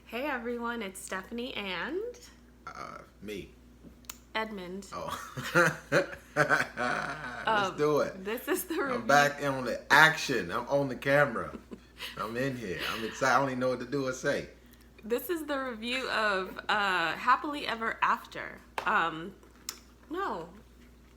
Hey everyone, it's Stephanie and Me. Edmund. Oh. Let's do it. This is the review. I'm back on the action. I'm on the camera. I'm in here. I'm excited. I don't even know what to do or say. This is the review of Happily Ever After. No,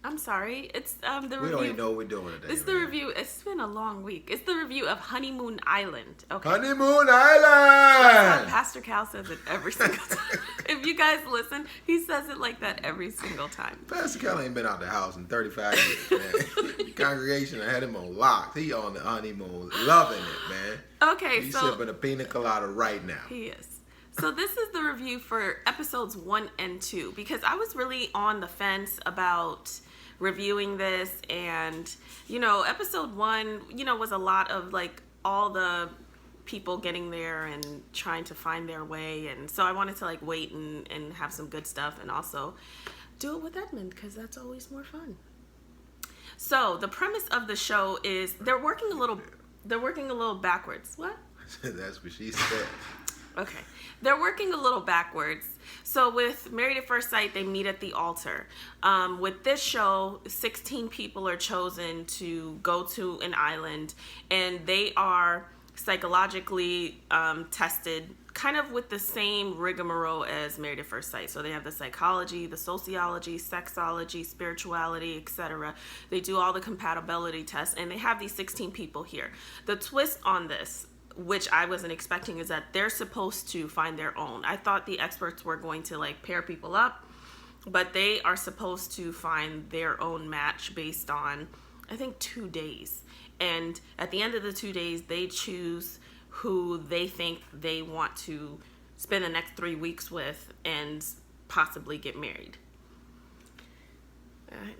I'm sorry. It's the review. We don't even know what we're doing today. It's the review. It's been a long week. It's the review of Honeymoon Island. Okay. Honeymoon Island. Pastor Cal says it every single time. If you guys listen, he says it like that every single time. Pastor Cal ain't been out the house in 35 years, man. The congregation had him on lock. He on the honeymoon, loving it, man. Okay, He's so sipping a pina colada right now. he is. So this is the review for episodes 1 and 2 because I was really on the fence about reviewing this, and episode 1 was a lot of like all the people getting there and trying to find their way, and so I wanted to like wait and have some good stuff and also do it with Edmund because that's always more fun. So the premise of the show is they're working a little backwards. What? That's what she said. Okay. They're working a little backwards. So with Married at First Sight, they meet at the altar. With this show, 16 people are chosen to go to an island, and they are psychologically tested kind of with the same rigmarole as Married at First Sight. So they have the psychology, the sociology, sexology, spirituality, etc. They do all the compatibility tests, and they have these 16 people here. The twist on this, which I wasn't expecting, is that they're supposed to find their own. I thought the experts were going to like pair people up, but they are supposed to find their own match based on, I think, 2 days. And at the end of the 2 days, they choose who they think they want to spend the next 3 weeks with and possibly get married.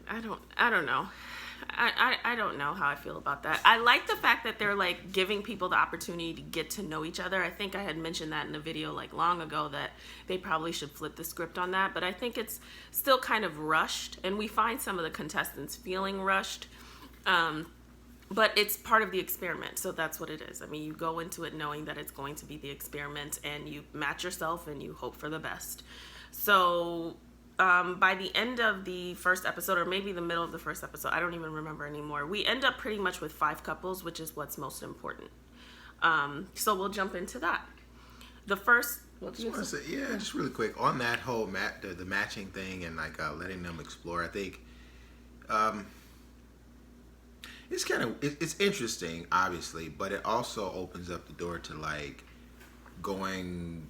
I don't know. I don't know how I feel about that. I like the fact that they're like giving people the opportunity to get to know each other. I think I had mentioned that in a video like long ago that they probably should flip the script on that, but I think it's still kind of rushed, and we find some of the contestants feeling rushed. But it's part of the experiment, so that's what it is. I mean, you go into it knowing that it's going to be the experiment, and you match yourself and you hope for the best. So by the end of the first episode, or maybe the middle of the first episode, I don't even remember anymore, we end up pretty much with 5 couples, which is what's most important. So we'll jump into that. The first... Just really quick on that whole the matching thing and like letting them explore. I think it's interesting, obviously, but it also opens up the door to like going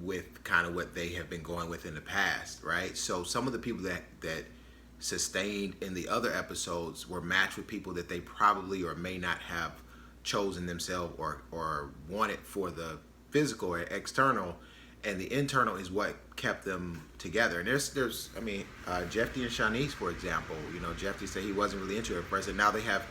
with kind of what they have been going with in the past, right? So some of the people that sustained in the other episodes were matched with people that they probably or may not have chosen themselves or wanted for the physical or external, and the internal is what kept them together. And there's Jeffy and Shanice, for example. Jeffy said he wasn't really into it at first, and now they have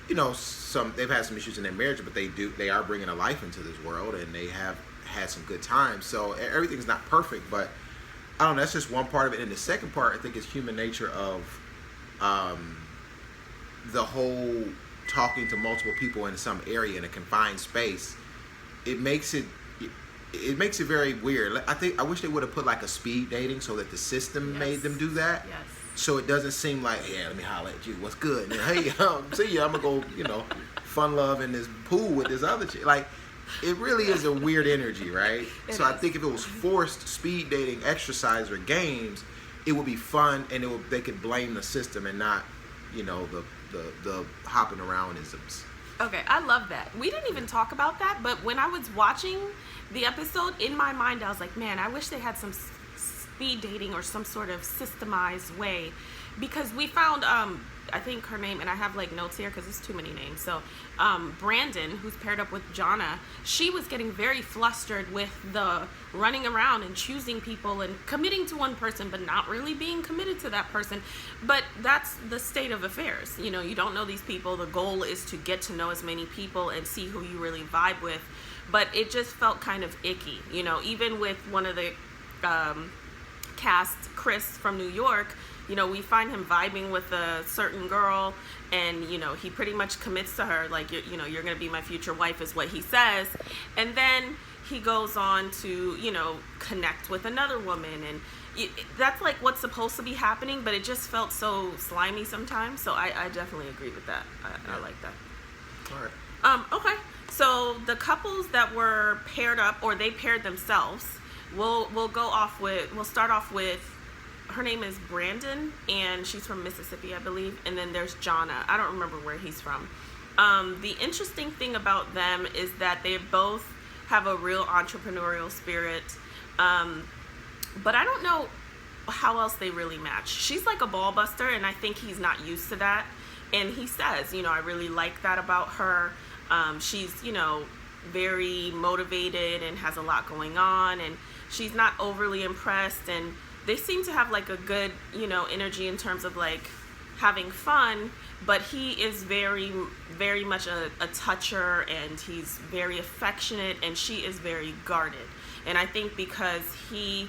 they've had some issues in their marriage, but they are bringing a life into this world, and they have had some good times. So everything's not perfect, but I don't know, that's just one part of it. And the second part, I think, is human nature of the whole talking to multiple people in some area in a confined space. It makes it very weird. I wish they would have put like a speed dating so that the system made them do that. Yes. So it doesn't seem like, let me holler at you. What's good? And, hey, see ya. I'm gonna go, fun love in this pool with this other chick. Like, it really is a weird energy, right? I think if it was forced speed dating exercise or games, it would be fun, and they could blame the system and not, the hopping around isms. Okay, I love that. We didn't even talk about that, but when I was watching the episode, in my mind, I was like, man, I wish they had some speed dating or some sort of systemized way, because we found, I think her name, and I have like notes here because there's too many names. So Brandon, who's paired up with Jonna, she was getting very flustered with the running around and choosing people and committing to one person but not really being committed to that person. But that's the state of affairs. You don't know these people. The goal is to get to know as many people and see who you really vibe with. But it just felt kind of icky. Even with one of the cast, Chris from New York, we find him vibing with a certain girl, and he pretty much commits to her, like, you're gonna be my future wife is what he says, and then he goes on to, you know, connect with another woman, and that's like what's supposed to be happening, but it just felt so slimy sometimes. So I definitely agree with that. I like that. All right. Okay, so the couples that were paired up, or they paired themselves, we'll start off with, her name is Brandon, and she's from Mississippi, I believe, and then there's Jonna. I don't remember where he's from. The interesting thing about them is that they both have a real entrepreneurial spirit, but I don't know how else they really match. She's like a ball buster, and I think he's not used to that, and he says, you know, I really like that about her. She's, you know, very motivated and has a lot going on, and she's not overly impressed, and they seem to have like a good, you know, energy in terms of like having fun, but he is very, very much a toucher, and he's very affectionate, and she is very guarded. And I think because he,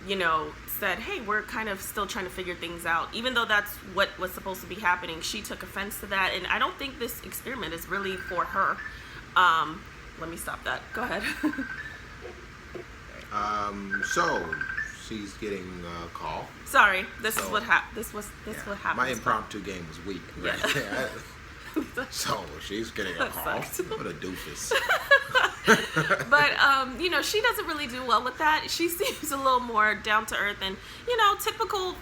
you know, said, hey, we're kind of still trying to figure things out, even though that's what was supposed to be happening, she took offense to that, and I don't think this experiment is really for her. Let me stop that. Go ahead. So she's getting a call. Sorry, this what happened. My impromptu game was weak. Right? Yeah. So she's getting a call. What a doofus. But you know, she doesn't really do well with that. She seems a little more down to earth, and you know,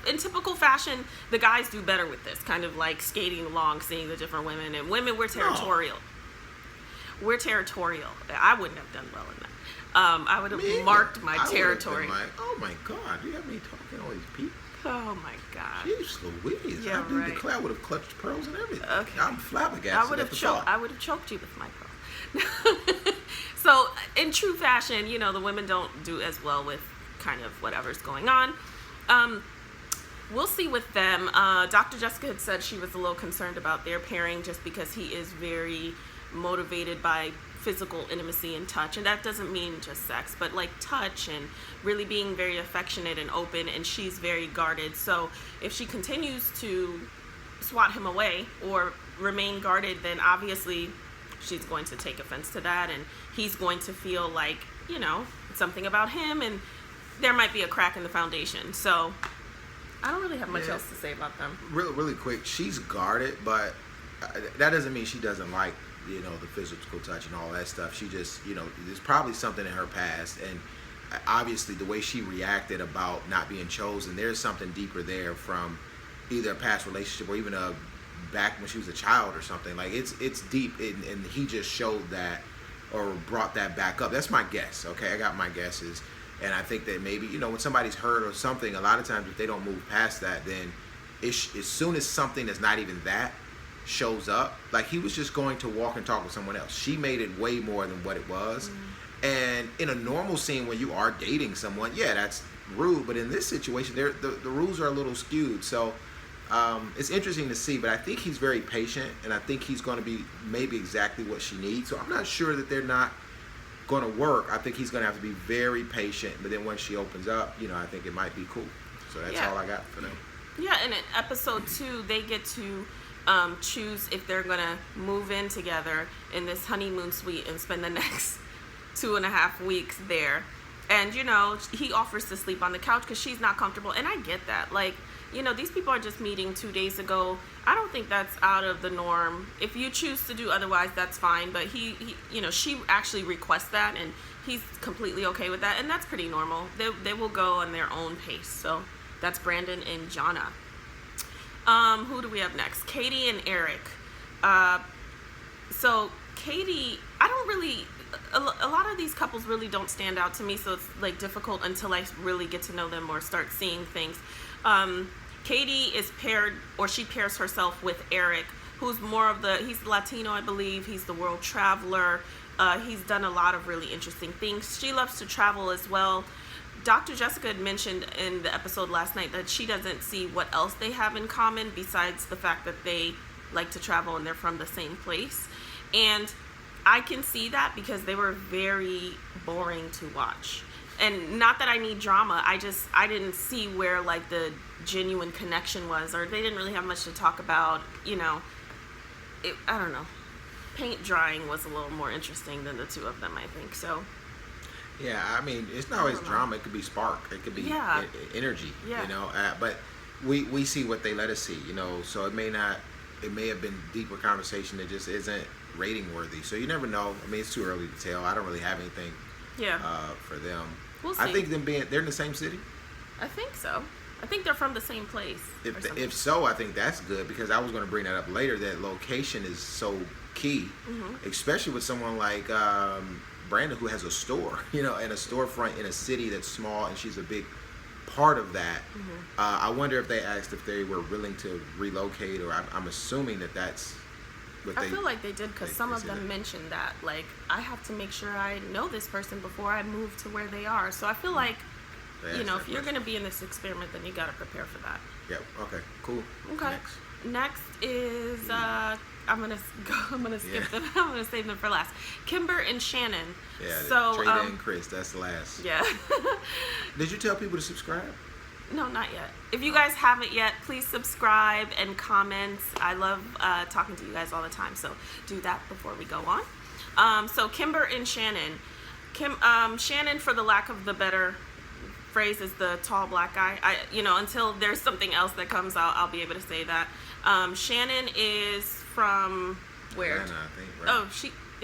in typical fashion, the guys do better with this, kind of like skating along, seeing the different women. And women, we're territorial. No. We're territorial. I wouldn't have done well in that. I would have marked my territory. Like, oh my God, you have me talking to all these people. Oh my God. Jeez Louise. Yeah, I do right. declare I would have clutched pearls and everything. Okay. I'm flabbergasted. I would have choked you with my pearls. So in true fashion, you know, the women don't do as well with kind of whatever's going on. We'll see with them. Dr. Jessica had said she was a little concerned about their pairing just because he is very motivated by physical intimacy and touch, and that doesn't mean just sex, but like touch and really being very affectionate and open, and she's very guarded. So if she continues to swat him away or remain guarded, then obviously she's going to take offense to that, and he's going to feel like, you know, something about him, and there might be a crack in the foundation. So I don't really have much else to say about them. Really quick, she's guarded, but that doesn't mean she doesn't like, you know, the physical touch and all that stuff. She just, you know, there's probably something in her past, and obviously the way she reacted about not being chosen, there's something deeper there from either a past relationship or even a back when she was a child or something. Like it's deep, and he just showed that or brought that back up. That's my guess. Okay, I got my guesses, and I think that maybe, you know, when somebody's hurt or something, a lot of times if they don't move past that, then as soon as something that's not even that shows up, like he was just going to walk and talk with someone else. She made it way more than what it was. Mm-hmm. And in a normal scene when you are dating someone, yeah, that's rude. But in this situation, the rules are a little skewed. So it's interesting to see. But I think he's very patient, and I think he's going to be maybe exactly what she needs. So I'm not sure that they're not going to work. I think he's going to have to be very patient. But then once she opens up, you know, I think it might be cool. So that's all I got for them. Yeah, and in episode 2, they get to choose if they're gonna move in together in this honeymoon suite and spend the next 2.5 weeks there. And you know, he offers to sleep on the couch because she's not comfortable, and I get that. Like, you know, these people are just meeting 2 days ago. I don't think that's out of the norm. If you choose to do otherwise, that's fine. But he you know, she actually requests that, and he's completely okay with that, and that's pretty normal. They will go on their own pace. So that's Brandon and Jonna. Who do we have next? Katie and Eric. So Katie, I don't really, a lot of these couples really don't stand out to me, so it's like difficult until I really get to know them or start seeing things. Katie is paired, or she pairs herself with Eric, who's he's Latino, I believe. He's the world traveler. He's done a lot of really interesting things. She loves to travel as well. Dr. Jessica had mentioned in the episode last night that she doesn't see what else they have in common besides the fact that they like to travel and they're from the same place. And I can see that because they were very boring to watch. And not that I need drama, I didn't see where like the genuine connection was, or they didn't really have much to talk about, you know. I don't know. Paint drying was a little more interesting than the two of them, I think. So Yeah, I mean, it's not always drama. It could be spark. It could be energy. Yeah. You know, but we see what they let us see. You know, so it may not. It may have been deeper conversation that just isn't rating worthy. So you never know. I mean, it's too early to tell. I don't really have anything. Yeah. For them. We'll see. I think they're in the same city. I think so. I think they're from the same place. If so, I think that's good because I was going to bring that up later. That location is so key, especially with someone like Brandon who has a store, you know, and a storefront in a city that's small, and she's a big part of that. I wonder if they asked if they were willing to relocate, or I'm assuming that's what I feel like they did because some of them mentioned that, like, I have to make sure I know this person before I move to where they are. So I feel like, you know, if you're going to be in this experiment, then you got to prepare for that. Yeah. Okay. Cool. Okay. Next is I'm gonna skip them. I'm gonna save them for last. Kimber and Shannon. Yeah. So Trina and Chris. That's the last. Yeah. Did you tell people to subscribe? No, not yet. If you guys haven't yet, please subscribe and comment. I love talking to you guys all the time, so do that before we go on. So Kimber and Shannon. Shannon, for the lack of the better phrase, is the tall black guy. Until there's something else that comes out, I'll be able to say that. Shannon is from where? Atlanta, I think. Right? Oh,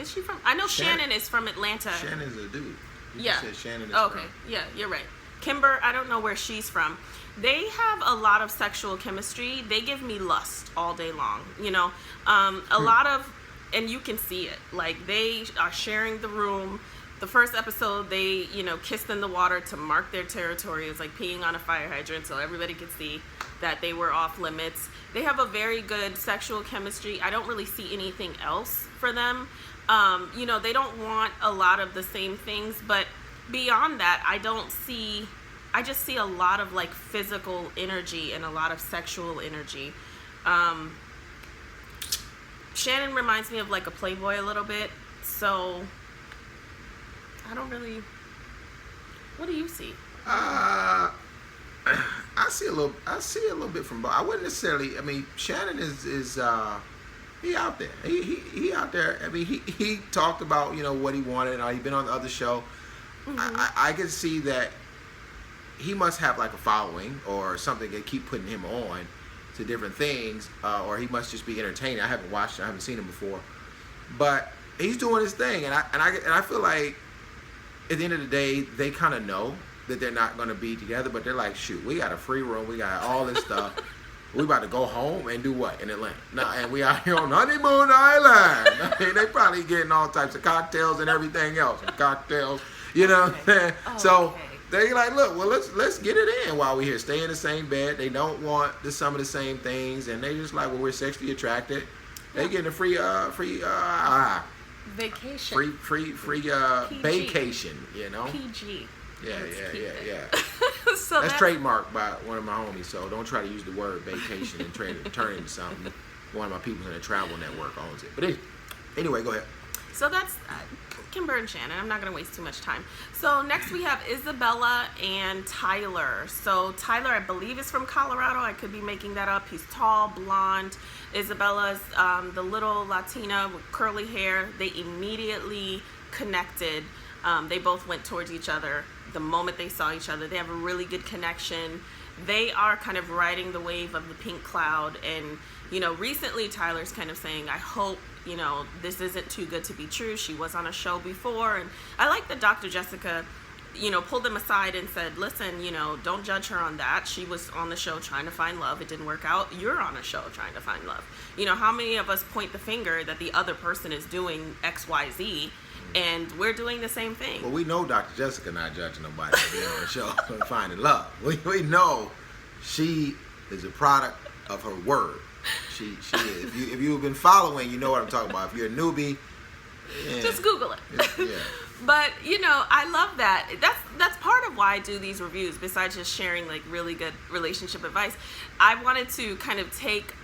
is she from? I know Shannon is from Atlanta. Shannon's a dude. You yeah. said Shannon is okay. from. Yeah, you're right. Kimber, I don't know where she's from. They have a lot of sexual chemistry. They give me lust all day long. You know, a lot of, and you can see it. Like, they are sharing the room. The first episode, they, kissed in the water to mark their territory. It was like peeing on a fire hydrant so everybody could see that they were off limits. They have a very good sexual chemistry. I don't really see anything else for them. They don't want a lot of the same things, but beyond that, I just see a lot of like physical energy and a lot of sexual energy. Shannon reminds me of like a Playboy a little bit, so I don't really. What do you see? I see a little bit from both. I wouldn't necessarily. I mean, Shannon is he out there. He out there. I mean, he talked about what he wanted. He's been on the other show. I can see that he must have like a following or something that keep putting him on to different things, or he must just be entertaining. I haven't seen him before, but he's doing his thing, and I feel like at the end of the day, they kind of know that they're not going to be together, but they're like, shoot, we got a free room, we got all this stuff. We about to go home and do what in Atlanta? Now, and we out here on Honeymoon Island. I mean, they probably getting all types of cocktails and everything else. Cocktails, what I'm saying? So they like, look, well, let's get it in while we're here. Stay in the same bed. They don't want some of the same things, and they just like, well, we're sexually attracted. They getting a free vacation. Free vacation, PG. Yeah. So that's trademarked by one of my homies, so don't try to use the word vacation and turn it into something. One of my people in the travel network owns it. But anyway, go ahead. So that's Kimber and Shannon. I'm not going to waste too much time. So next we have Isabella and Tyler. So Tyler, I believe, is from Colorado. I could be making that up. He's tall, blonde. Isabella's the little Latina with curly hair. They immediately connected. They both went towards each other the moment they saw each other. They have a really good connection. They are kind of riding the wave of the pink cloud. And, recently Tyler's kind of saying, I hope, this isn't too good to be true. She was on a show before. And I like that Dr. Jessica, pulled them aside and said, listen, don't judge her on that. She was on the show trying to find love. It didn't work out. You're on a show trying to find love. How many of us point the finger that the other person is doing X, Y, Z, and we're doing the same thing? Well, we know Dr. Jessica not judging nobody for being on the show and finding love. We know she is a product of her word. She is. If you've been following, you know what I'm talking about. If you're a newbie, just Google it. Yeah. But I love that. That's part of why I do these reviews. Besides just sharing like really good relationship advice, I wanted to kind of take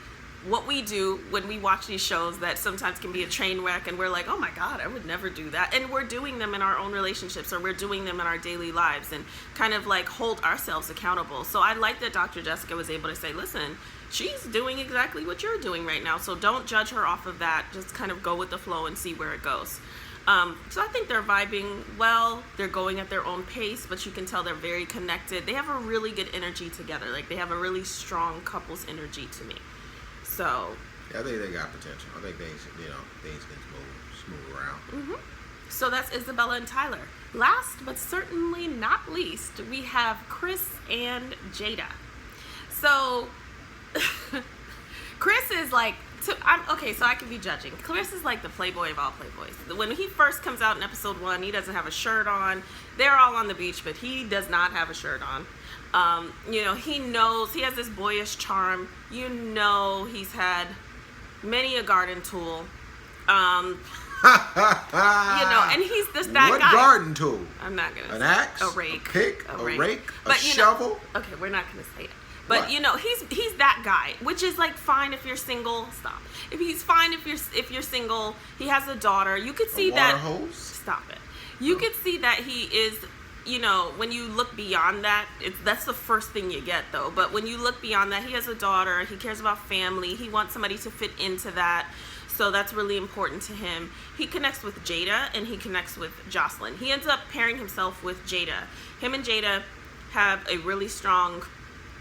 what we do when we watch these shows that sometimes can be a train wreck, and we're like, oh my God, I would never do that. And we're doing them in our own relationships, or we're doing them in our daily lives, and kind of like hold ourselves accountable. So I like that Dr. Jessica was able to say, listen, she's doing exactly what you're doing right now. So don't judge her off of that. Just kind of go with the flow and see where it goes. So I think they're vibing well. They're going at their own pace, but you can tell they're very connected. They have a really good energy together. Like, they have a really strong couples energy to me. So Yeah, I think they got potential. I think things can smooth around. So that's Isabella and Tyler. Last but certainly not least, we have Chris and Jada. So Chris is like, so I can be judging. Chris is like the playboy of all playboys. When he first comes out in episode 1, he doesn't have a shirt on. They're all on the beach, but he does not have a shirt on. He knows, he has this boyish charm. He's had many a garden tool. And he's just that what guy. What garden tool? I'm not gonna. An axe? A rake. A pick? A rake? But, a shovel? Okay, we're not gonna say it. But what? He's that guy, which is like fine if you're single. Stop. If he's fine if you're single, he has a daughter. You could see that. Hose? Stop it. You could see that he is. When you look beyond that, that's the first thing you get, though. But when you look beyond that, he has a daughter. He cares about family. He wants somebody to fit into that. So that's really important to him. He connects with Jada and he connects with Jocelyn. He ends up pairing himself with Jada. Him and Jada have a really strong,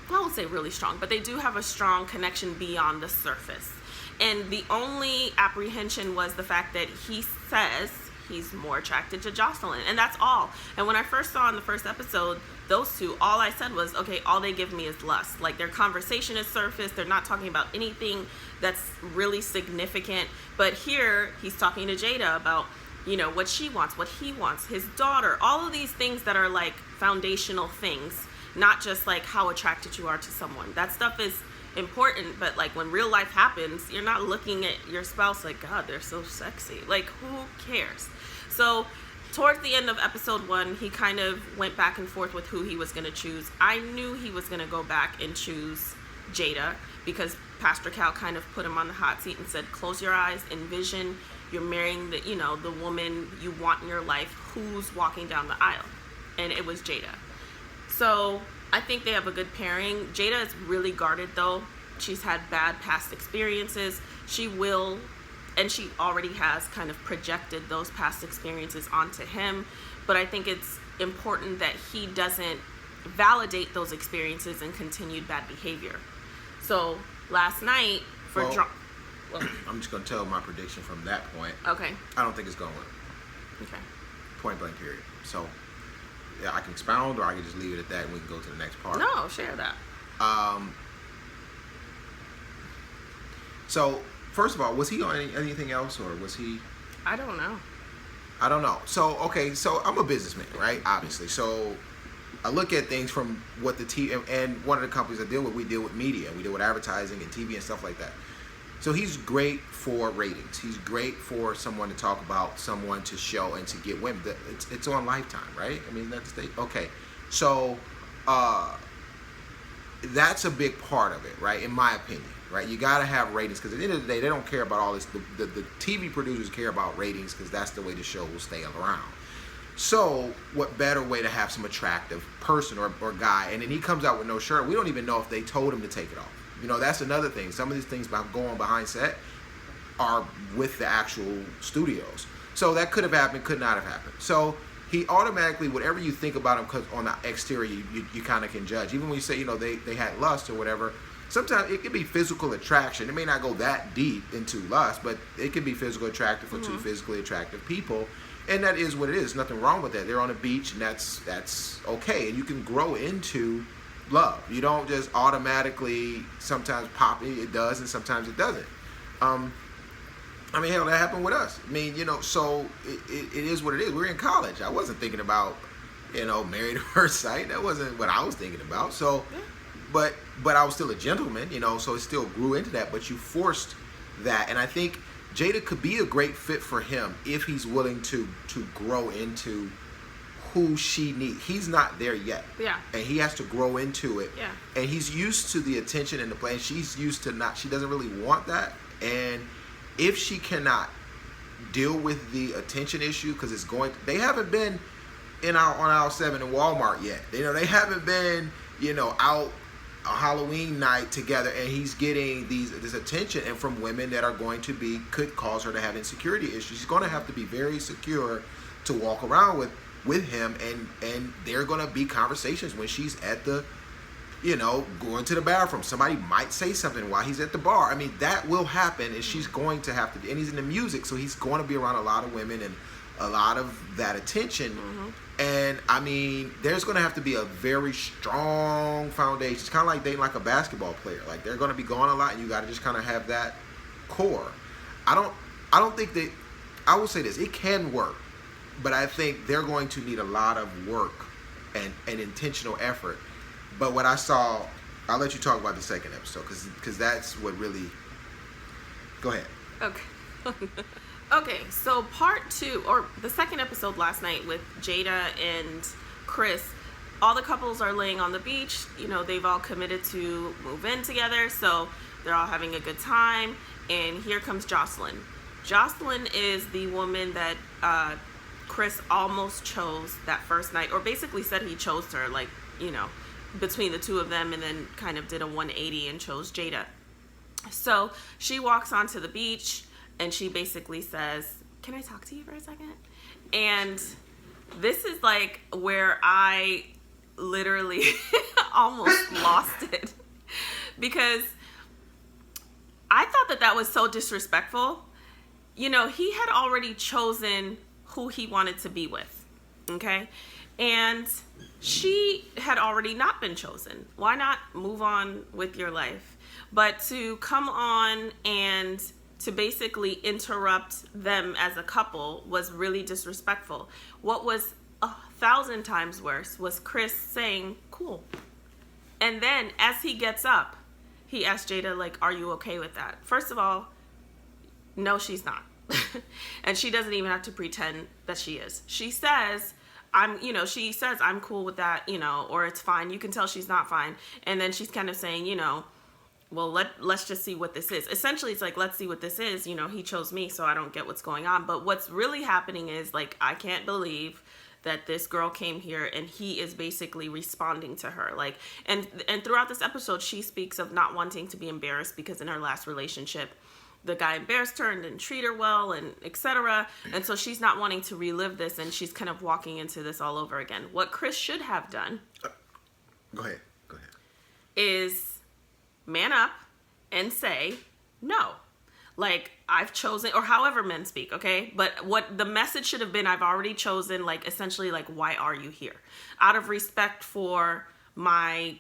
I won't say really strong, but they do have a strong connection beyond the surface. And the only apprehension was the fact that he says he's more attracted to Jocelyn, and that's all. And when I first saw in the first episode those two, all I said was, okay, all they give me is lust. Like, their conversation is surface. They're not talking about anything that's really significant. But here he's talking to Jada about what she wants, what he wants, his daughter, all of these things that are like foundational things, not just like how attracted you are to someone. That stuff is important, but like when real life happens, you're not looking at your spouse like, God, they're so sexy. Like, who cares? So towards the end of episode 1, he kind of went back and forth with who he was going to choose. I knew he was going to go back and choose Jada because Pastor Cal kind of put him on the hot seat and said, close your eyes, envision you're marrying the woman you want in your life, who's walking down the aisle. And it was Jada. So I think they have a good pairing. Jada is really guarded, though. She's had bad past experiences. She will, and she already has kind of projected those past experiences onto him. But I think it's important that he doesn't validate those experiences and continued bad behavior. So last night, I'm just going to tell my prediction from that point. Okay. I don't think it's going to work. Okay. Point Point blank period. So yeah, I can expound or I can just leave it at that and we can go to the next part. No, share that. So first of all, was he on anything else or was he? I don't know. I don't know. So, okay, so I'm a businessman, right? Obviously. So I look at things from what the TV, and one of the companies I deal with, we deal with media. We deal with advertising and TV and stuff like that. So he's great for ratings. He's great for someone to talk about, someone to show and to get women. It's on Lifetime, right? I mean, that's okay. So that's a big part of it, right? In my opinion, right? You got to have ratings because at the end of the day, they don't care about all this. The TV producers care about ratings because that's the way the show will stay around. So what better way to have some attractive person or guy, and then he comes out with no shirt. We don't even know if they told him to take it off. That's another thing. Some of these things about going behind set are with the actual studios. So that could have happened, could not have happened. So he automatically, whatever you think about him, because on the exterior, you kind of can judge. Even when you say, they had lust or whatever, sometimes it could be physical attraction. It may not go that deep into lust, but it could be physical attractive for two physically attractive people. And that is what it is. Nothing wrong with that. They're on a beach, and that's okay. And you can grow into love. You don't just automatically sometimes pop it. It does, and sometimes it doesn't. Hell, that happened with us. So it is what it is. We're in college. I wasn't thinking about, married at first sight. That wasn't what I was thinking about. So, but I was still a gentleman, so it still grew into that. But you forced that, and I think Jada could be a great fit for him if he's willing to grow into who she needs. He's not there yet. Yeah. And he has to grow into it. Yeah. And he's used to the attention and the play. And she's used to she doesn't really want that. And if she cannot deal with the attention issue, because they haven't been on aisle 7 in Walmart yet. They haven't been, out a Halloween night together, and he's getting this attention and from women that are going to could cause her to have insecurity issues. She's going to have to be very secure to walk around with him, and there are going to be conversations when she's at the, going to the bathroom. Somebody might say something while he's at the bar. I mean, that will happen, and she's going to have to, and he's in the music, so he's going to be around a lot of women and a lot of that attention. And I mean, there's going to have to be a very strong foundation. It's kind of like dating like a basketball player. Like, they're going to be gone a lot, and you got to just kind of have that core. I don't think that, I will say this, it can work, but I think they're going to need a lot of work and intentional effort. But what I saw, I'll let you talk about the second episode, because that's what really, go ahead. Okay. Okay, so part 2, or the second episode last night with Jada and Chris, all the couples are laying on the beach. They've all committed to move in together, so they're all having a good time. And here comes Jocelyn. Jocelyn is the woman that Chris almost chose that first night, or basically said he chose her, like, between the two of them, and then kind of did a 180 and chose Jada. So she walks onto the beach, and she basically says, "Can I talk to you for a second?" And this is like where I literally almost lost it, because I thought that was so disrespectful. He had already chosen who he wanted to be with, okay? And she had already not been chosen. Why not move on with your life? But to come on and to basically interrupt them as a couple was really disrespectful. What was 1,000 times worse was Chris saying, "Cool." And then as he gets up, he asked Jada, like, "Are you okay with that?" First of all, no, she's not. And she doesn't even have to pretend that she is. She says, I'm cool with that, or it's fine. You can tell she's not fine. And then she's kind of saying, well, let's just see what this is. Essentially, it's like, let's see what this is. He chose me, so I don't get what's going on. But what's really happening is, like, I can't believe that this girl came here and he is basically responding to her. Like, and throughout this episode, she speaks of not wanting to be embarrassed because in her last relationship, the guy embarrassed her and didn't treat her well, and etc. And so she's not wanting to relive this, and she's kind of walking into this all over again. What Chris should have done Go ahead. is man up and say, "No, like, I've chosen," or however men speak, okay? But what the message should have been, "I've already chosen," like, essentially, like, "Why are you here?" Out of respect for my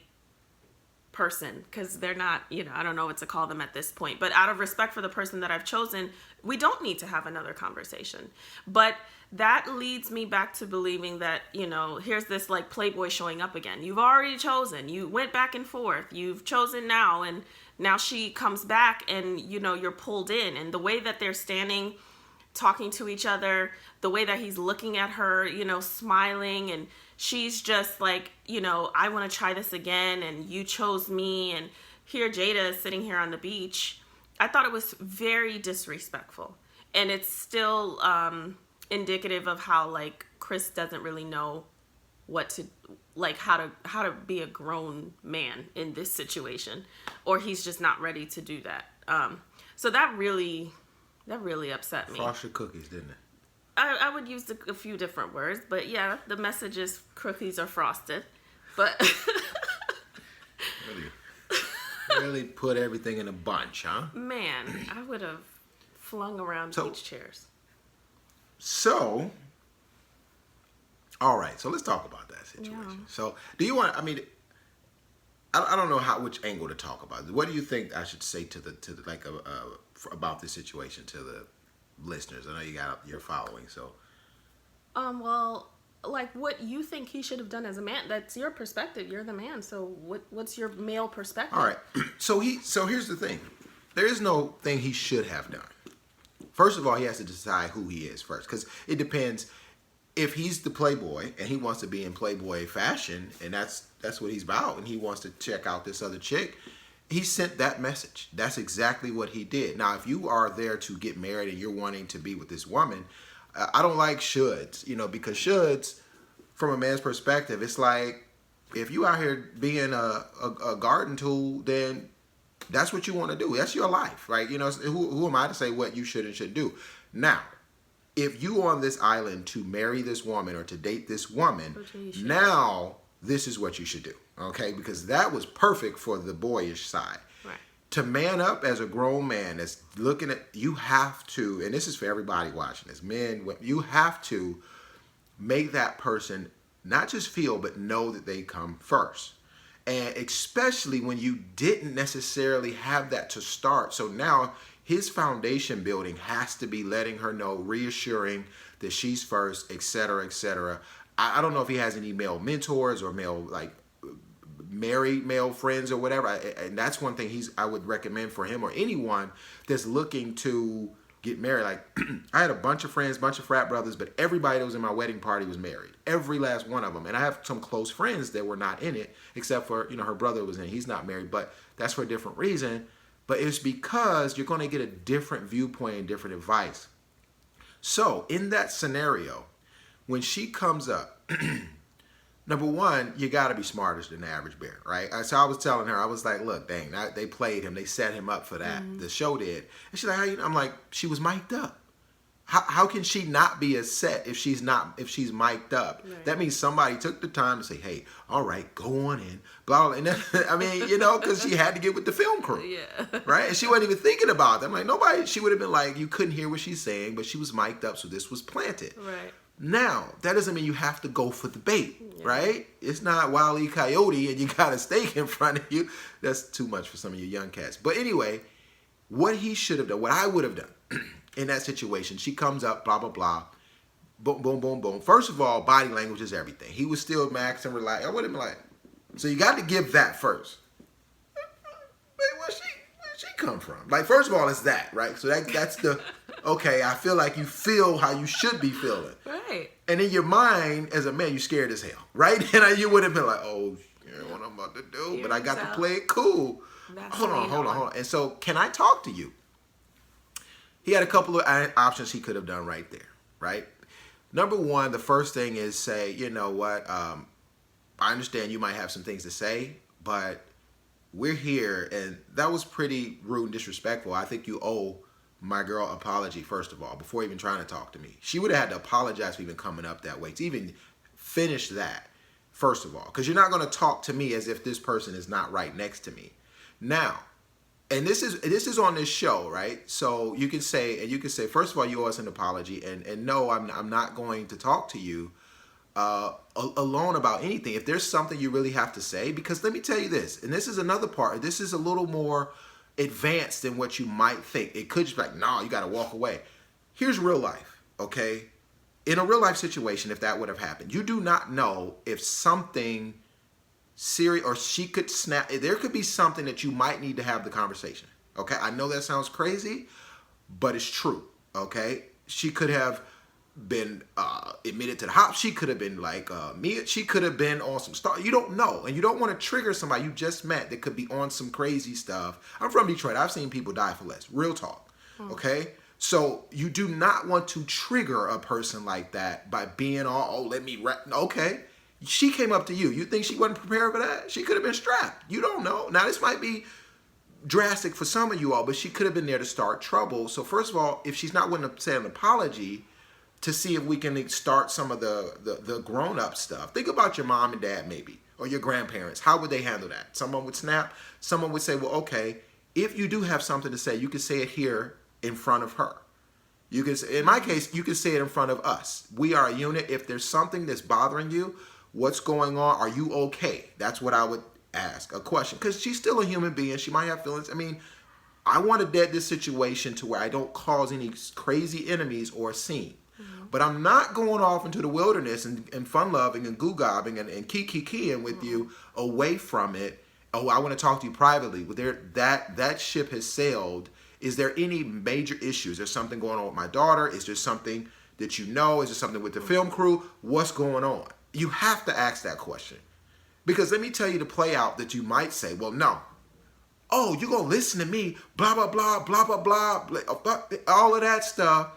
person, because they're not, I don't know what to call them at this point, but out of respect for the person that I've chosen, we don't need to have another conversation. But that leads me back to believing that, here's this, like, playboy showing up again. You've already chosen. You went back and forth. You've chosen now, and now she comes back, and, you're pulled in. And the way that they're standing, talking to each other, the way that he's looking at her, smiling, and she's just like, "I want to try this again, and you chose me," and here Jada is sitting here on the beach. I thought it was very disrespectful, and it's still indicative of how, like, Chris doesn't really know what to, like, how to be a grown man in this situation, or he's just not ready to do that. So that really upset me. Frosted cookies, didn't it? I would use a few different words, but yeah, the message is cookies are frosted. But really put everything in a bunch, huh? Man, I would have flung around beach chairs. So, all right, so let's talk about that situation. Yeah. So, do you want, I don't know which angle to talk about. What do you think I should say to the about this situation to the listeners? I know you got your following, so. Well, like, what you think he should have done as a man, that's your perspective. You're the man, so what's your male perspective? All right, so here's the thing. There is no thing he should have done. First of all, he has to decide who he is first, because it depends. If he's the playboy and he wants to be in playboy fashion, and that's what he's about, and he wants to check out this other chick, he sent that message. That's exactly what he did. Now, if you are there to get married and you're wanting to be with this woman, I don't like shoulds, because shoulds, from a man's perspective, it's like, If you out here being a garden tool, then that's what you want to do. That's your life, right? You know, who am I to say what you should and should do? Now, if you on this island to marry this woman or to date this woman, now this is what you should do, okay? Because that was perfect for the boyish side. Right. To man up as a grown man that's looking at, you have to, and this is for everybody watching this, men, you have to make that person not just feel, but know that they come first. And especially when you didn't necessarily have that to start. So now his foundation building has to be letting her know, reassuring that she's first, etc., etc. I don't know if he has any male mentors or male, like, married male friends or whatever. And that's one thing I would recommend for him or anyone that's looking to get married. Like, I had a bunch of friends, bunch of frat brothers, but everybody that was in my wedding party was married. Every last one of them. And I have some close friends that were not in it, except for, you know, her brother was in it. He's not married, but that's for a different reason. But it's because you're going to get a different viewpoint and different advice. So in that scenario, when she comes up, number one, you got to be smarter than the average bear, right? So I was telling her, I was like, look, dang, they played him. They set him up for that. Mm-hmm. The show did. And she's like, how you know? I'm like, she was mic'd up. How can she not be as set if she's mic'd up? Right. That means somebody took the time to say, hey, all right, go on in, blah, blah. And then, I mean, you know, because she had to get with the film crew. Yeah. Right? And she wasn't even thinking about them. Like, nobody, she would have been like, you couldn't hear what she's saying, but she was mic'd up, so this was planted. Right. Now, that doesn't mean you have to go for the bait, right? It's not Wile E. Coyote and you got a steak in front of you. That's too much for some of you young cats. But anyway, what he should have done, what I would have done in that situation, she comes up, blah, blah, blah, boom, boom, boom, boom. First of all, body language is everything. He was still max and relaxed. I would have been like, so you got to give that first. Where'd she come from? Like, first of all, it's that, right? So that's the... Okay, I feel like you feel how you should be feeling. Right. And in your mind, as a man, you scared as hell, right? And you would have been like, oh, you know what I'm about to do, but I got to play it cool. Hold on. And so, can I talk to you? He had a couple of options he could have done right there, right? Number one, the first thing is say, you know what, I understand you might have some things to say, but we're here, and that was pretty rude and disrespectful. I think you owe my girl apology, first of all, before even trying to talk to me. She would have had to apologize for even coming up that way, to even finish that, first of all. Because you're not going to talk to me as if this person is not right next to me. Now, and this is on this show, right? So you can say, first of all, you owe us an apology, and no, I'm not going to talk to you alone about anything. If there's something you really have to say, because let me tell you this, and this is another part, this is a little more advanced than what you might think. It could just be like, no, you got to walk away. Here's real life, okay? In a real life situation, if that would have happened, you do not know if something serious, or she could snap, there could be something that you might need to have the conversation, okay? I know that sounds crazy, but it's true, okay? She could have been admitted to the hospital. She could have been like me. She could have been on some stuff. You don't know. And you don't want to trigger somebody you just met that could be on some crazy stuff. I'm from Detroit. I've seen people die for less. Real talk. Okay? So you do not want to trigger a person like that by being all, let me okay. She came up to you. You think she wasn't prepared for that? She could have been strapped. You don't know. Now, this might be drastic for some of you all, but she could have been there to start trouble. So first of all, if she's not willing to say an apology, to see if we can start some of the grown-up stuff. Think about your mom and dad maybe, or your grandparents. How would they handle that? Someone would snap. Someone would say, well, okay, if you do have something to say, you can say it here in front of her. You can, in my case, you can say it in front of us. We are a unit. If there's something that's bothering you, what's going on? Are you okay? That's what I would ask, a question. Because she's still a human being. She might have feelings. I mean, I want to dead this situation to where I don't cause any crazy enemies or a scene. But I'm not going off into the wilderness and fun-loving and goo-gobbing and kiki-kiing with you away from it. Oh, I want to talk to you privately. That ship has sailed. Is there any major issues? Is there something going on with my daughter? Is there something that you know? Is there something with the film crew? What's going on? You have to ask that question. Because let me tell you the play out that you might say, well, no. Oh, you're going to listen to me, blah, blah, blah, blah, blah, blah, all of that stuff.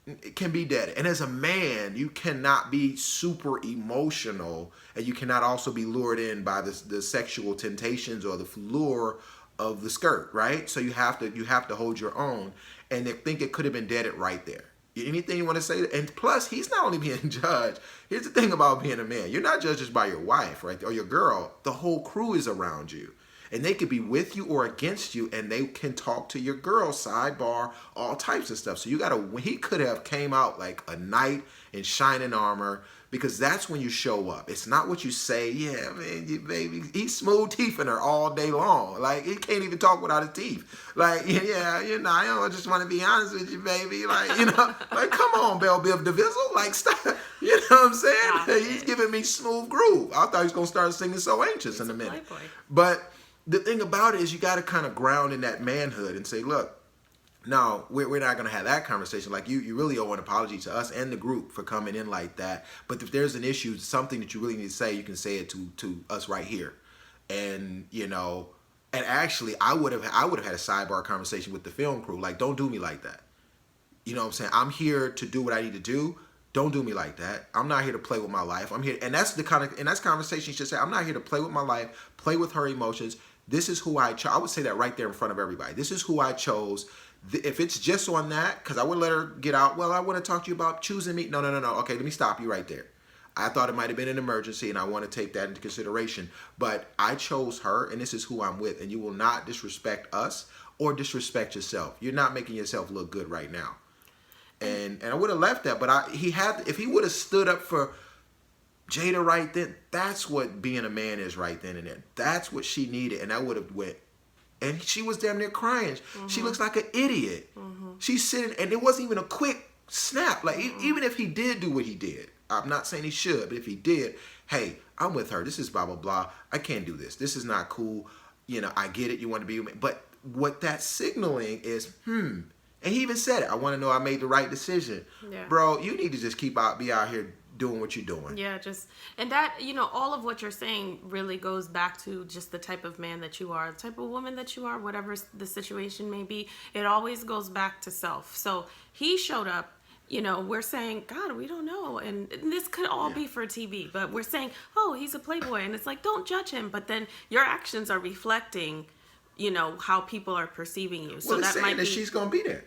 it can be dead. And as a man, you cannot be super emotional, and you cannot also be lured in by the sexual temptations or the lure of the skirt, right? So you have to hold your own. And I think it could have been dead right there. Anything you want to say? And plus, he's not only being judged. Here's the thing about being a man: you're not judged just by your wife, right, or your girl. The whole crew is around you. And they could be with you or against you, and they can talk to your girl, sidebar, all types of stuff. So he could have came out like a knight in shining armor, because that's when you show up. It's not what you say. Yeah, man, baby, he's smooth teething her all day long. Like, he can't even talk without his teeth. Like, yeah, I just want to be honest with you, baby. Like, like, come on, Belle Biv DeVizzle. Like, stop. You know what I'm saying? Stop He's it. giving me smooth groove. I thought he was going to start singing So Anxious in a minute. Playboy. But the thing about it is, you got to kind of ground in that manhood and say, look, no, we're not going to have that conversation. Like, you really owe an apology to us and the group for coming in like that. But if there's an issue, something that you really need to say, you can say it to us right here. And, and actually, I would have had a sidebar conversation with the film crew. Like, don't do me like that. You know what I'm saying? I'm here to do what I need to do. Don't do me like that. I'm not here to play with my life. I'm here, and that's conversation you should say. I'm not here to play with my life, play with her emotions. This is who I chose. I would say that right there in front of everybody. This is who I chose. If it's just on that, because I would let her get out, well, I want to talk to you about choosing me. No. Okay, let me stop you right there. I thought it might have been an emergency, and I want to take that into consideration. But I chose her, and this is who I'm with, and you will not disrespect us or disrespect yourself. You're not making yourself look good right now. And I would have left that, but if he would have stood up for Jada right then, that's what being a man is right then and there. That's what she needed, and I would have went. And she was damn near crying. Mm-hmm. She looks like an idiot. Mm-hmm. She's sitting, and it wasn't even a quick snap. Like, even if he did do what he did, I'm not saying he should, but if he did, hey, I'm with her. This is blah, blah, blah. I can't do this. This is not cool. I get it. You want to be with me. But what that's signaling is, And he even said it. I want to know I made the right decision. Yeah. Bro, you need to just be out here doing what you're doing. Yeah, and that, all of what you're saying really goes back to just the type of man that you are, the type of woman that you are, whatever the situation may be. It always goes back to self. So he showed up, we're saying, God, we don't know. And this could all be for TV, but we're saying, oh, he's a playboy. And it's like, don't judge him. But then your actions are reflecting, how people are perceiving you. So that might be... she's going to be there.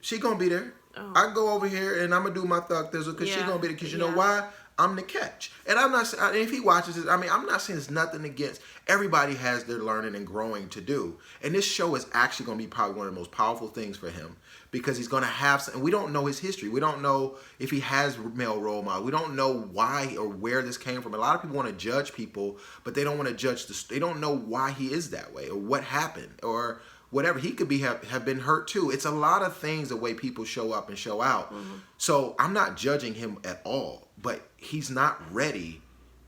She's going to be there. Oh. I go over here and I'm going to do my thug thizzle because she's going to be there. Because you know why? I'm the catch. And I'm not saying, if he watches this, I'm not saying there's nothing against. Everybody has their learning and growing to do. And this show is actually going to be probably one of the most powerful things for him because he's going to have some, and we don't know his history. We don't know if he has male role models. We don't know why or where this came from. A lot of people want to judge people, but they don't want to judge they don't know why he is that way or what happened or whatever. He could have been hurt too. It's a lot of things the way people show up and show out. Mm-hmm. So I'm not judging him at all, but he's not ready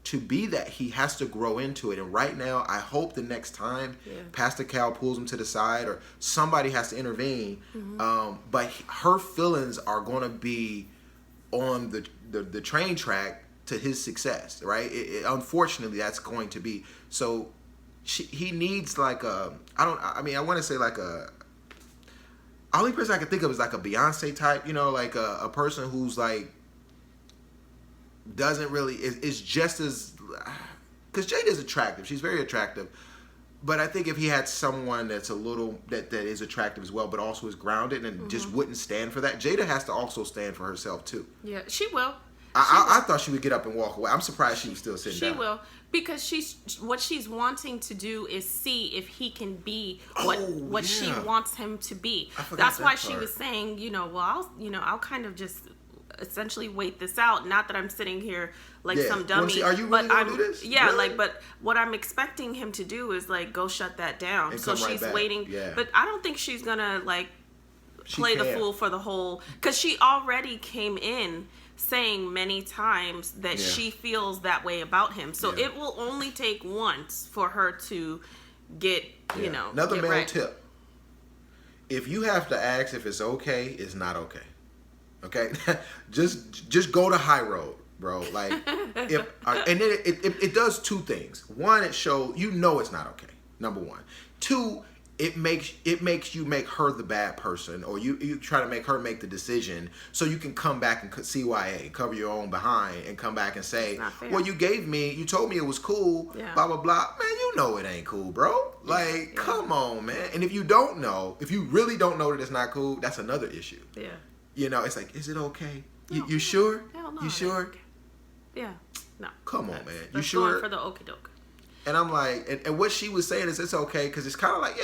to be that. He has to grow into it. And right now, I hope the next time Pastor Cal pulls him to the side or somebody has to intervene. Mm-hmm. But her feelings are going to be on the train track to his success, right? Unfortunately, that's going to be. So he needs like I want to say like only person I can think of is like a Beyonce type, like a person who's like, doesn't really is just as, because Jada's attractive, she's very attractive, but I think if he had someone that's a little that is attractive as well, but also is grounded and just wouldn't stand for that, Jada has to also stand for herself too. Yeah, she will. I thought she would get up and walk away. I'm surprised she was still sitting down. She will, because she's wanting to do is see if he can be what she wants him to be. That's why she was saying, I'll kind of just essentially wait this out. Not that I'm sitting here like some dummy. Are you really gonna do this? Yeah, really? But what I'm expecting him to do is like go shut that down. And so she's waiting. Yeah. But I don't think she's gonna play the fool for the whole, because she already came in saying many times that she feels that way about him. So it will only take once for her to get, Another male tip. If you have to ask if it's okay, it's not okay. Okay? just go to high road, bro. Like, and then it does two things. One, it shows it's not okay. Number one. Two, it makes you make her the bad person, or you try to make her make the decision so you can come back and CYA, cover your own behind, and come back and say, well, you told me it was cool, blah blah blah. Man, you know it ain't cool, bro. Like, come on, man. And if you really don't know that it's not cool, that's another issue. Yeah. You know, it's like, is it okay? No, you sure? Hell no, you sure? Okay. Yeah. No. Come on, man. You sure? Going for the okie doke. And I'm like, and what she was saying is it's okay, because it's kind of like,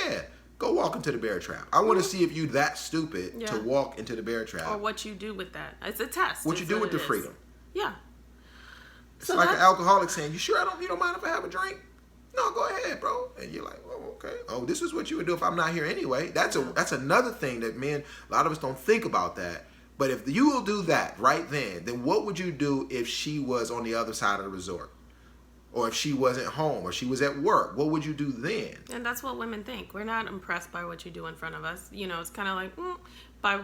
go walk into the bear trap. I want to see if you that stupid to walk into the bear trap. Or what you do with that. It's a test. What you do with the freedom. Yeah. It's like an alcoholic saying, you don't mind if I have a drink? No, go ahead, bro. And you're like, oh, okay. Oh, this is what you would do if I'm not here anyway. That's another thing that a lot of us don't think about that. But if you will do that right then what would you do if she was on the other side of the resort? Or if she wasn't home, or she was at work, what would you do then? And that's what women think. We're not impressed by what you do in front of us. You know, it's kind of like, by,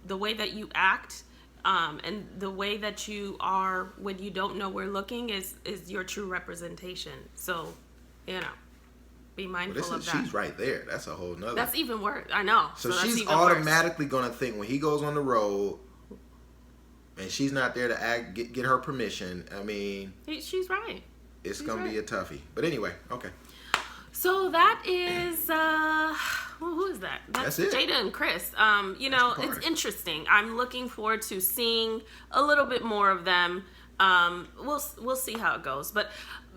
the way that you act, and the way that you are when you don't know we're looking is your true representation. So, be mindful of that. She's right there. That's a whole nother. That's even worse. I know. So she's automatically going to think when he goes on the road, and she's not there to get her permission. I mean, she's right. It's going to be a toughie. But anyway, okay. So that is, who is that? That's it. Jada and Chris. It's interesting. I'm looking forward to seeing a little bit more of them. We'll see how it goes. But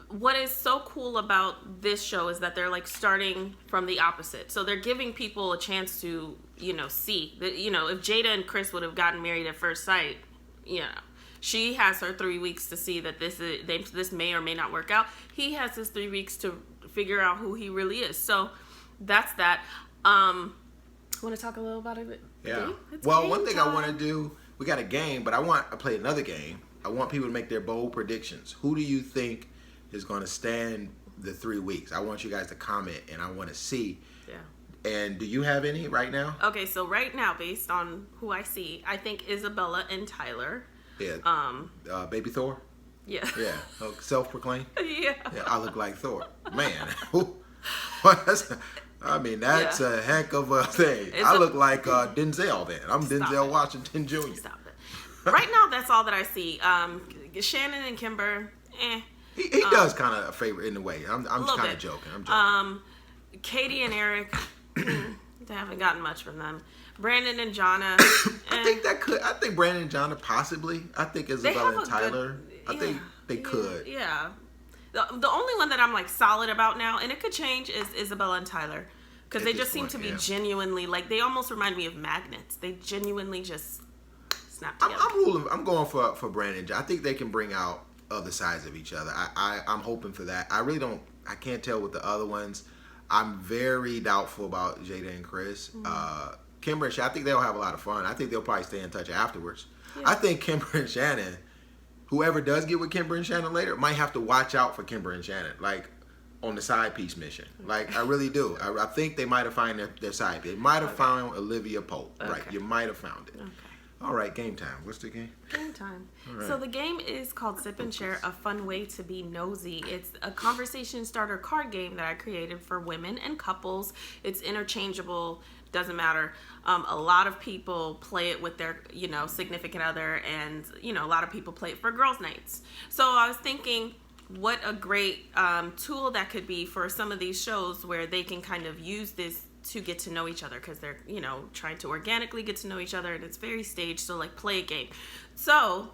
what is so cool about this show is that they're like starting from the opposite. So they're giving people a chance to, see that, if Jada and Chris would have gotten married at first sight, she has her 3 weeks to see that this may or may not work out. He has his 3 weeks to figure out who he really is. So that's that. Want to talk a little about it? Yeah. Well, one thing I want to do, we got a game, but I want to play another game. I want people to make their bold predictions. Who do you think is going to stand the 3 weeks? I want you guys to comment, and I want to see. Yeah. And do you have any right now? Okay, so right now, based on who I see, I think Isabella and Tyler. Yeah. Baby Thor? Yeah. Yeah. Self-proclaimed? Yeah. I look like Thor. Man. That's a heck of a thing. I look like Denzel then. I'm Denzel Washington Jr. Stop it. Right now, that's all that I see. Shannon and Kimber, He does kind of a favor in a way. I'm kind of joking. Katie and Eric, they haven't gotten much from them. Brandon and Jonna. I think Brandon and Jonna possibly. I think Isabella and Tyler. I think they could. Yeah. The only one that I'm like solid about now, and it could change, is Isabella and Tyler. Because they just seem to be genuinely, like, they almost remind me of magnets. They genuinely just snap together. I'm going for Brandon. I think they can bring out other sides of each other. I'm hoping for that. I can't tell with the other ones. I'm very doubtful about Jada and Chris. Mm-hmm. Kimber and Shannon, I think they'll have a lot of fun. I think they'll probably stay in touch afterwards. Yeah. I think Kimber and Shannon, whoever does get with Kimber and Shannon later, might have to watch out for Kimber and Shannon, like on the side piece mission. Like, I really do. I think they might have found their side piece. They might have found Olivia Pope. Okay. Right. You might have found it. Okay. All right, game time. What's the game? Game time. Right. So the game is called Sip and Share, a fun way to be nosy. It's a conversation starter card game that I created for women and couples. It's interchangeable, doesn't matter. A lot of people play it with their, significant other, and, a lot of people play it for girls' nights. So I was thinking, what a great tool that could be for some of these shows where they can kind of use this to get to know each other, because they're, trying to organically get to know each other, and it's very staged, so like play a game. So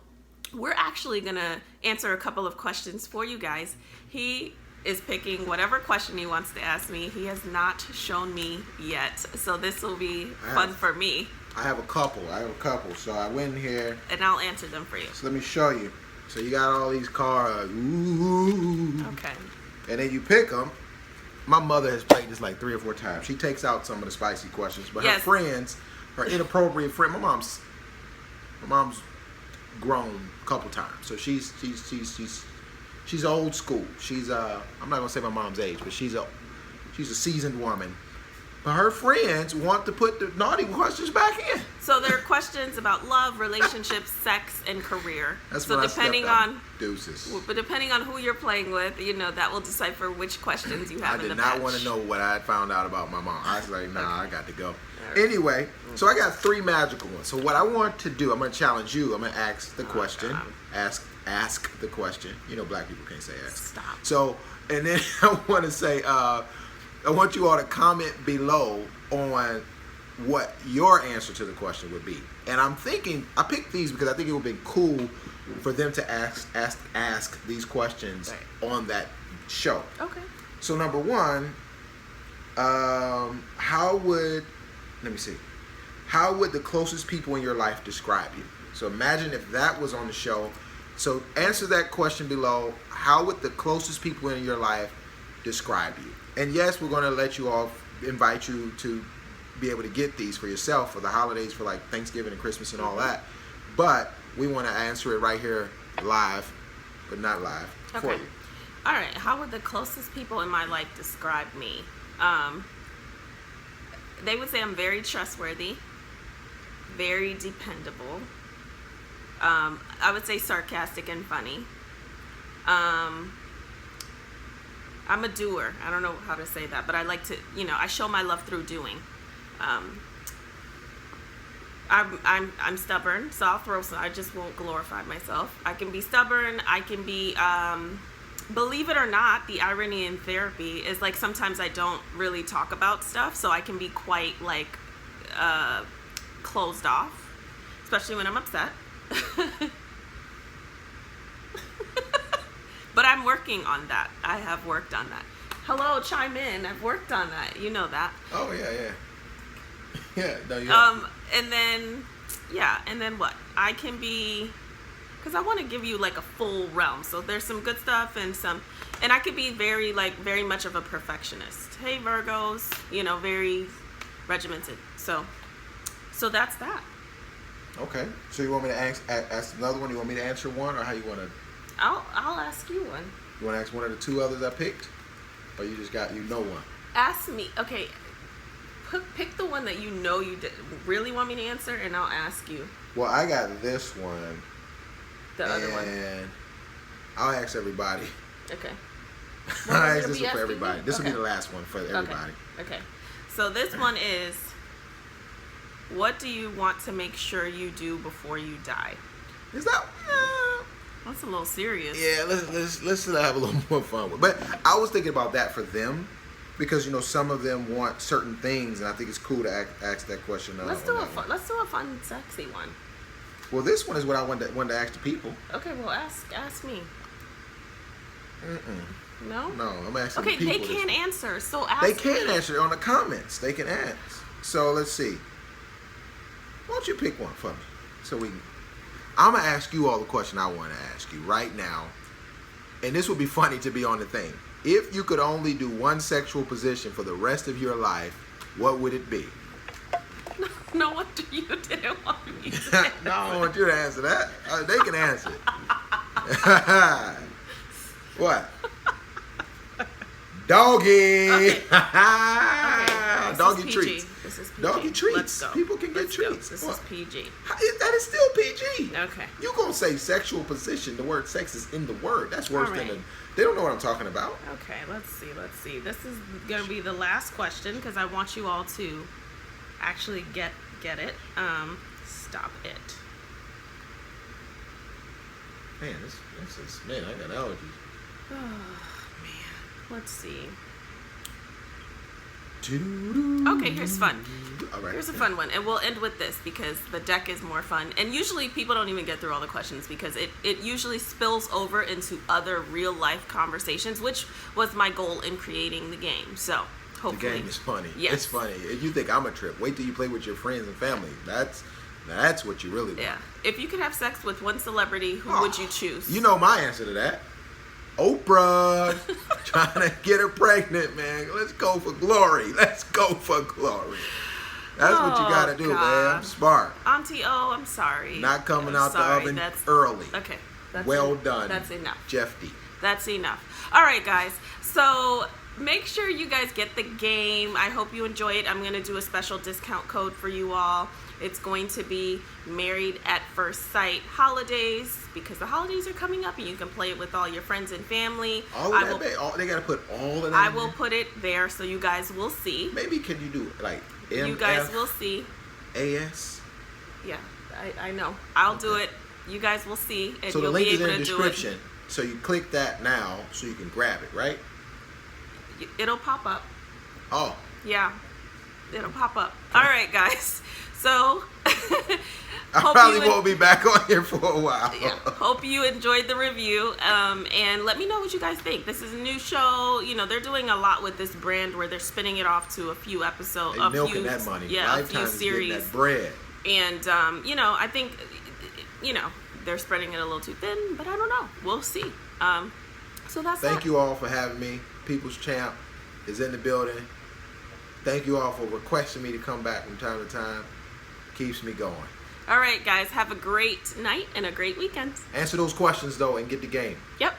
we're actually gonna answer a couple of questions for you guys. He is picking whatever question he wants to ask me. He has not shown me yet, so this will be fun for me. I have a couple, so I went in here and I'll answer them for you. So let me show you. So you got all these cards. Ooh. Okay. And then you pick them. My mother has played this like 3 or 4 times. She takes out some of the spicy questions, but her friends, her inappropriate friend, my mom's grown a couple times, so she's old school. She's I'm not gonna say my mom's age, but she's a seasoned woman. But her friends want to put the naughty questions back in. So there are questions about love, relationships, sex, and career. That's so when depending I on deuces. But depending on who you're playing with, that will decipher which questions you have in the match. I did not want to know what I had found out about my mom. I was like, nah, okay. I got to go. Right. Anyway, so I got 3 magical ones. So what I want to do, I'm going to challenge you. I'm going to ask the question. Ask the question. Black people can't say ask. Stop. So, and then I want to say, I want you all to comment below on what your answer to the question would be. And I'm thinking, I picked these because I think it would be cool for them to ask these questions on that show. Okay. So number 1, how would the closest people in your life describe you? So imagine if that was on the show. So answer that question below. How would the closest people in your life describe you? And yes, we're going to invite you to be able to get these for yourself for the holidays, for like Thanksgiving and Christmas and all that. But we want to answer it right here live, but not live for you. All right. How would the closest people in my life describe me? They would say I'm very trustworthy, very dependable. I would say sarcastic and funny. I'm a doer. I don't know how to say that, but I like to, I show my love through doing. I'm stubborn, so I'll throw some. I just won't glorify myself. I can be stubborn. I can be, believe it or not, the irony in therapy is like sometimes I don't really talk about stuff, so I can be quite closed off, especially when I'm upset. But I'm working on that. I have worked on that. Hello, chime in. I've worked on that. You know that. Oh yeah. Yeah. No, you. And then what? I can be, because I want to give you like a full realm. So there's some good stuff and I could be very much of a perfectionist. Hey Virgos, very regimented. So that's that. Okay. So you want me to ask another one? You want me to answer one, or how you want to? I'll ask you one. You want to ask one of the 2 others I picked, or you just got one? Ask me. Okay. Pick the one that you really want me to answer, and I'll ask you. Well, I got this one. The other one. And I'll ask everybody. Okay. I'll ask this one for everybody. This will be the last one for everybody. Okay. So this one is, what do you want to make sure you do before you die? Is that? That's a little serious. Yeah, let's have a little more fun with. But I was thinking about that for them, because some of them want certain things, and I think it's cool to ask that question. Let's do a fun, sexy one. Well, this one is what I wanted to ask the people. Okay, well ask me. No, I'm asking. Okay, the people. they can't answer, so ask. They can answer on the comments. They can ask. So let's see. Why don't you pick one for me, so we can. I'm going to ask you all the question I want to ask you right now. And this would be funny to be on the thing. If you could only do one sexual position for the rest of your life, what would it be? No wonder you didn't want me to answer. No, I don't want you to answer that. They can answer it. What? Doggy. Okay. Doggy treats. This is PG. Doggy treats. Let's go. People can get treats. This is PG. That is still PG. Okay. You gonna say sexual position? The word sex is in the word. That's worse than they don't know what I'm talking about. Okay, let's see. This is gonna be the last question because I want you all to actually get it. Stop it. Man, this is I got allergies. Oh man. Let's see. Okay, here's fun. All right. Here's a fun one, and we'll end with this because the deck is more fun. And usually people don't even get through all the questions because it usually spills over into other real life conversations, which was my goal in creating the game. So hopefully. The game is funny. Yes. It's funny. If you think I'm a trip, wait till you play with your friends and family. That's what you really want. Yeah. If you could have sex with one celebrity, who would you choose? You know my answer to that. Oprah. Trying to get her pregnant, man. Let's go for glory. That's what you gotta do, man. I'm smart. Auntie O, I'm sorry. Not coming out the oven early. Okay. Well done. That's enough. Jeff D. That's enough. All right, guys. So make sure you guys get the game. I hope you enjoy it. I'm going to do a special discount code for you all. It's going to be Married at First Sight Holidays, because the holidays are coming up and you can play it with all your friends and family. All of that, they got to put all of that I in will there? put it there so you guys will see. Maybe can you do like MF, You guys will see. AS? Yeah, I know. I'll do it. You guys will see. And So the you'll link be is able in the to do it. description. So you click that now so you can grab it, right? It'll pop up. Oh. Yeah, it'll pop up. All right, guys. So I probably won't be back on here for a while. Yeah, hope you enjoyed the review, and let me know what you guys think. This is a new show. You know, they're doing a lot with this brand where they're spinning it off to a few episodes, They milking that money. Yeah, Lifetime a few is getting series. that bread. And you know, I think, you know, they're spreading it a little too thin, but I don't know. We'll see. So that's Thank you all for having me. People's Champ is in the building. Thank you all for requesting me to come back from time to time. Keeps me going. All right, guys. Have a great night and a great weekend. Answer those questions though and get the game. Yep.